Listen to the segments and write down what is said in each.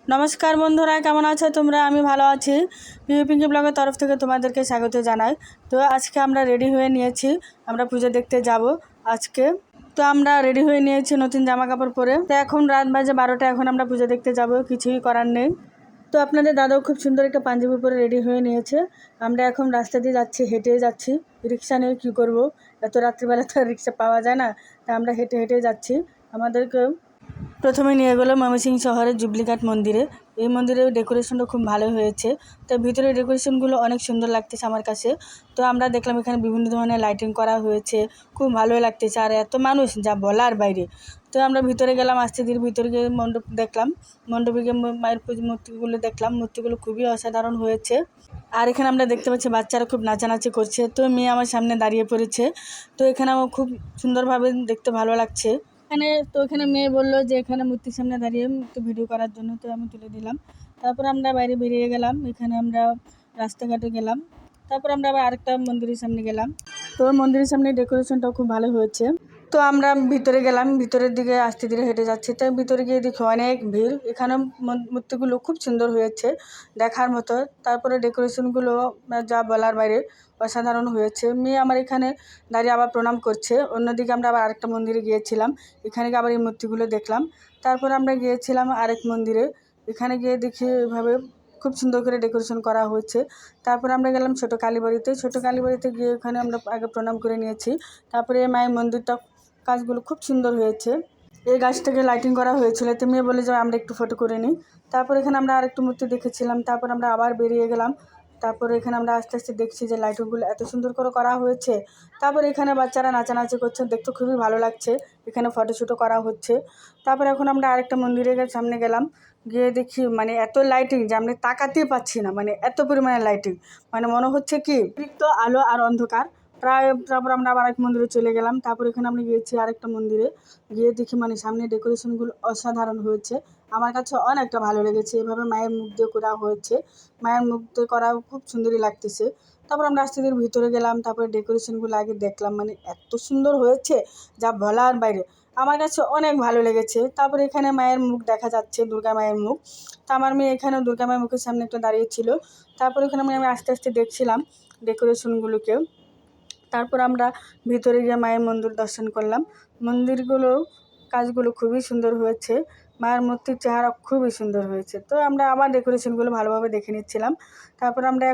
नमस्कार बंधुरा केमन आछो तोमरा। आमी भालो आछि। पिंकी ब्लगेर तरफ थेके तोमादेरके स्वागत जानाई। तो आज के आमरा रेडी हुए निएछि, आमरा पूजो देखते जाबो आजके। तो आमरा रेडी हुए निएछि नतुन जामा कापड़ परे। तो एखन रात बाजे 12टा, एखन आमरा पूजो देखते जाबो, किछुई करार नेই। तो आपनादेर दादाও खूब सुंदर एक पांजाबी परे रेडी हुए निएছে। आमरा এখন रास्ता দিয়ে যাচ্ছি, হেঁটে যাচ্ছি। রিকশা নিয়ে কি করব, এত রাত্রিবেলা তো রিকশা পাওয়া যায় না, তাই আমরা হেঁটে হেঁটে যাচ্ছি। আমাদেরকে প্রথমে নিয়ে গেল ময়মনসিংহ শহরের জুবলিঘাট মন্দিরে। এই মন্দিরের ডেকোরেশনটা খুব ভালো হয়েছে। তো ভিতরের ডেকোরেশনগুলো অনেক সুন্দর লাগতেছে আমার কাছে। তো আমরা দেখলাম এখানে বিভিন্ন ধরনের লাইটিং করা হয়েছে, খুব ভালোই লাগতেছে। আর এত মানুষ যা বলার বাইরে। তো আমরা ভিতরে গেলাম, আস্তে ধীরে ভিতরে গিয়ে মণ্ডপ দেখলাম। মণ্ডপে গিয়ে মায়ের মূর্তিগুলো দেখলাম, মূর্তিগুলো খুবই অসাধারণ হয়েছে। আর এখানে আমরা দেখতে পাচ্ছি বাচ্চারা খুব নাচানাচি করছে। তো মেয়ে আমার সামনে দাঁড়িয়ে পড়েছে। তো এখানে আমার খুব সুন্দরভাবে দেখতে ভালো লাগছে। এখানে মেয়ে বললো যে এখানে মূর্তির সামনে দাঁড়িয়ে একটু ভিডিও করার জন্য। তো আমি তুলে দিলাম। তারপর আমরা বাইরে বেরিয়ে গেলাম। এখানে আমরা রাস্তাঘাটে গেলাম। তারপর আমরা আবার আরেকটা মন্দিরের সামনে গেলাম। তো মন্দিরের সামনে ডেকোরেশনটাও খুব ভালো হয়েছে। তো আমরা ভিতরে গেলাম, ভিতরের দিকে আস্তে ধীরে হেঁটে যাচ্ছি। তাই ভিতরে গিয়ে দেখি অনেক ভিড়। এখানে মূর্তিগুলো খুব সুন্দর হয়েছে, দেখার মতো। তারপরে ডেকোরেশনগুলো যা বলার বাইরে, অসাধারণ হয়েছে। মেয়ে আমার এখানে দাঁড়িয়ে আবার প্রণাম করছে। অন্যদিকে আমরা আবার আরেকটা মন্দিরে গিয়েছিলাম, এখানে গিয়ে আবার এই মূর্তিগুলো দেখলাম। তারপর আমরা গিয়েছিলাম আরেক মন্দিরে, এখানে গিয়ে দেখি এভাবে খুব সুন্দর করে ডেকোরেশন করা হয়েছে। তারপর আমরা গেলাম ছোটো কালীবাড়িতে। ছোটো কালীবাড়িতে গিয়ে ওখানে আমরা আগে প্রণাম করে নিয়েছি। তারপরে এই মায়ের মন্দিরটা কাজগুলো খুব সুন্দর হয়েছে। এই গাছটাকে লাইটিং করা হয়েছিল। তো মেয়ে বলে যে আমরা একটু ফটো করে নিই। তারপর এখানে আমরা আরেকটু মূর্তি দেখেছিলাম। তারপর আমরা আবার বেরিয়ে গেলাম। তারপরে এখানে আমরা আস্তে আস্তে দেখছি যে লাইটিংগুলো এত সুন্দর করে করা হয়েছে। তারপর এখানে বাচ্চারা নাচানাচি করছে, দেখতে খুবই ভালো লাগছে। এখানে ফটোশ্যুটও করা হচ্ছে। তারপর এখন আমরা আরেকটা মন্দিরের সামনে গেলাম, গিয়ে দেখি মানে এত লাইটিং যে আমরা তাকাতেই পাচ্ছি না, মানে এত পরিমাণে লাইটিং, মানে মনে হচ্ছে কি অতিরিক্ত আলো আর অন্ধকার প্রায়। তারপর আমরা আবার এক মন্দিরে চলে গেলাম। তারপর এখানে আমরা গিয়েছি আরেকটা মন্দিরে, গিয়ে দেখি মানে সামনে ডেকোরেশনগুলো অসাধারণ হয়েছে। আমার কাছে অনেকটা ভালো লেগেছে। এভাবে মায়ের মুখ দিয়ে করা হয়েছে, মায়ের মুখ দিয়ে করা খুব সুন্দরই লাগতেছে। তারপর আমরা আস্তে ধীরে ভিতরে গেলাম। তারপরে ডেকোরেশনগুলো আগে দেখলাম, মানে এত সুন্দর হয়েছে যা বলার বাইরে, আমার কাছে অনেক ভালো লেগেছে। তারপরে এখানে মায়ের মুখ দেখা যাচ্ছে, দুর্গা মায়ের মুখ। তা আমার মেয়ে এখানে দুর্গা মায়ের মুখের সামনে একটা দাঁড়িয়েছিল। তারপর এখানে আমি আস্তে আস্তে দেখছিলাম ডেকোরেশনগুলোকে। তারপর আমরা ভিতরে গিয়ে মায়ের মন্দির দর্শন করলাম। মন্দিরগুলো কাজগুলো খুবই সুন্দর হয়েছে, মায়ের মূর্তির চেহারা খুবই সুন্দর হয়েছে। তো আমরা আবার ডেকোরেশনগুলো ভালোভাবে দেখে নিচ্ছিলাম। তারপর আমরা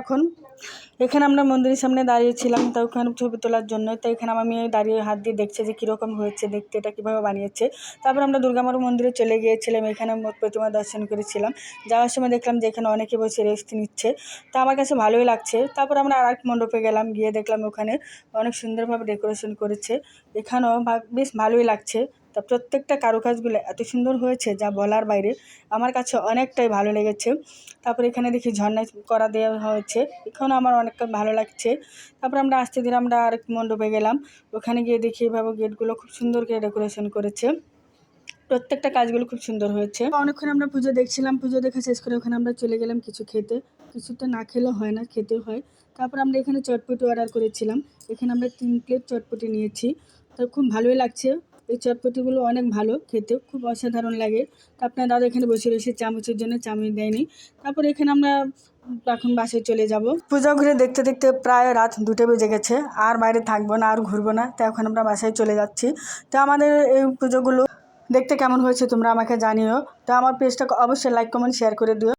এখানে আমরা মন্দিরের সামনে দাঁড়িয়েছিলাম, তো ওখানে ছবি তোলার জন্য। তো এখানে আমার মেয়ে দাঁড়িয়ে হাত দিয়ে দেখছে যে কীরকম হয়েছে দেখতে, এটা কীভাবে বানিয়েছে। তারপর আমরা দুর্গা মার মন্দিরে চলে গিয়েছিলাম, এখানে প্রতিমা দর্শন করেছিলাম। যাওয়ার সময় দেখলাম যে এখানে অনেকে বসে রেস্ট নিচ্ছে, তো আমার কাছে ভালোই লাগছে। তারপর আমরা আর এক মণ্ডপে গেলাম, গিয়ে দেখলাম ওখানে অনেক সুন্দরভাবে ডেকোরেশন করেছে। এখানেও বেশ ভালোই লাগছে। তা প্রত্যেকটা কারুকাজগুলো এত সুন্দর হয়েছে যা বলার বাইরে, আমার কাছে অনেকটাই ভালো লেগেছে। তারপর এখানে দেখি ঝর্ণা করা দেওয়া হয়েছে, এখানেও আমার অনেকটা ভালো লাগছে। তারপর আমরা আস্তে ধীরে আমরা আরেক মণ্ডপে গেলাম, ওখানে গিয়ে দেখি এভাবে গেটগুলো খুব সুন্দর করে ডেকোরেশন করেছে। প্রত্যেকটা কাজগুলো খুব সুন্দর হয়েছে। অনেকক্ষণ আমরা পুজো দেখছিলাম, পুজো দেখে শেষ করে ওখানে আমরা চলে গেলাম কিছু খেতে। কিছুটা না খেলেও হয় না, খেতে হয়। তারপর আমরা এখানে চটপটি অর্ডার করেছিলাম। এখানে আমরা 3 প্লেট চটপটি নিয়েছি। তো খুব ভালোই লাগছে। এই চটপটিগুলো অনেক ভালো খেতে, খুব অসাধারণ লাগে। তো আপনার দাদা এখানে বসে রয়েছে চামচের জন্য, চামচ দেয়নি। তারপর এখানে আমরা এখন বাসায় চলে যাব। পূজা ঘুরে দেখতে দেখতে প্রায় রাত 2টা বেজে গেছে। আর বাইরে থাকবো না, আর ঘুরবো না। তো এখন আমরা বাসায় চলে যাচ্ছি। তো আমাদের এই পুজোগুলো দেখতে কেমন হয়েছে তোমরা আমাকে জানিও। তো আমার পেজটাকে অবশ্যই লাইক কমেন্ট শেয়ার করে দিও।